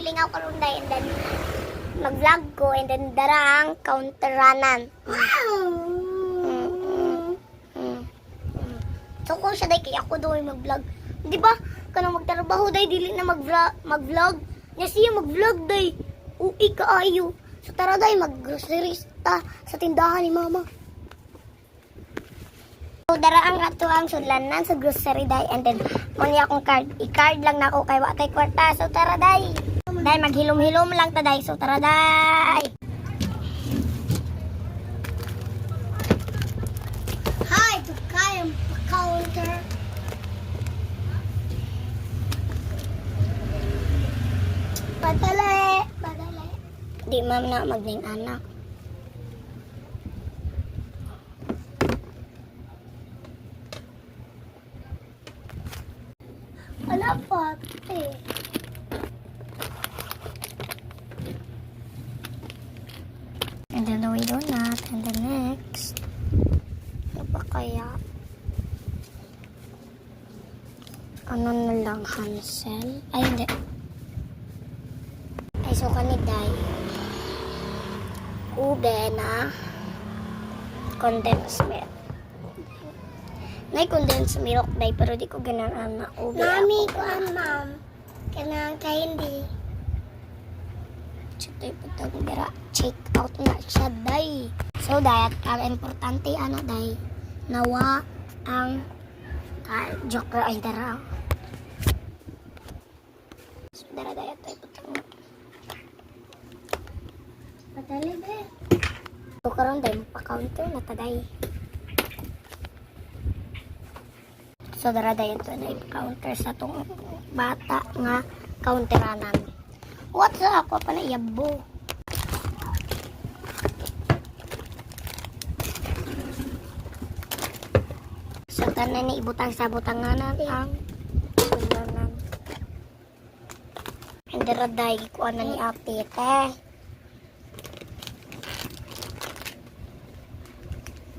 maglingaw karon day and then mag-vlog ko and then darang counteranan. Wow. So kung siya day kay ako daw mag-vlog. Di ba? Kanang magtrabaho day dili na mag-vlog. Nya siya mag-vlog day. Uy kaayo. So tara day mag-groceries ta sa tindahan ni mama. So daraang ato ang sudlanan sa grocery day and then muni akong card. I-card lang nako kay wa tay kwarta. So tara day. Day maghilom-hilom lang ta day. So tara day. Hi, to kayang counter. Padali. Di ma'am na magning anak. Ala pati. And then the donut and the next. Ano ba kaya? Ano na lang Hansel? Ay hindi. Ay so kaniday. Ube na condensed milk. Nay condensed milk day pero di ko ganahan na ube. Mami ko ma'am. Kanang candy. Chitoy putag dira check out na siya day. So dayat ang importante ana day nawa ang joker ay dara. So dara dayat tay putag. Padali be. So karon day pa-counter na taday. So dara dayon to na i-counter sa tong bata nga counteranan. What's up? Ako pa na iyabo. So tanan ni ibutang sa butanganan ang sulanan. And dara day kuan na ni ate te.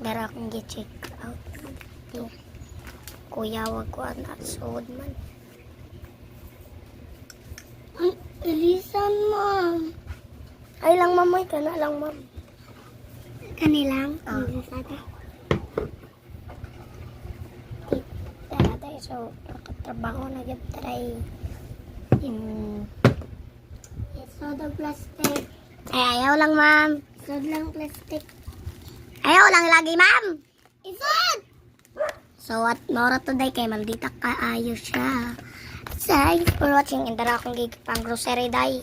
Dara akong gi-check out. Kuya, wag ko anak suod man. Ay, Elisan, ma'am. Ay lang, ma'am. Ay, kana lang, ma'am. Kanilang? Elisan. Tara tayo. So, nakatrabaho na dyan. Try. Soda plastic. Ay, ayaw lang, ma'am. Soda lang plastic. Ayaw lang lagi, ma'am. Isod! So, at maura today kay maldita kaayo siya. Thanks for watching. Indara akong gig pang grocery day.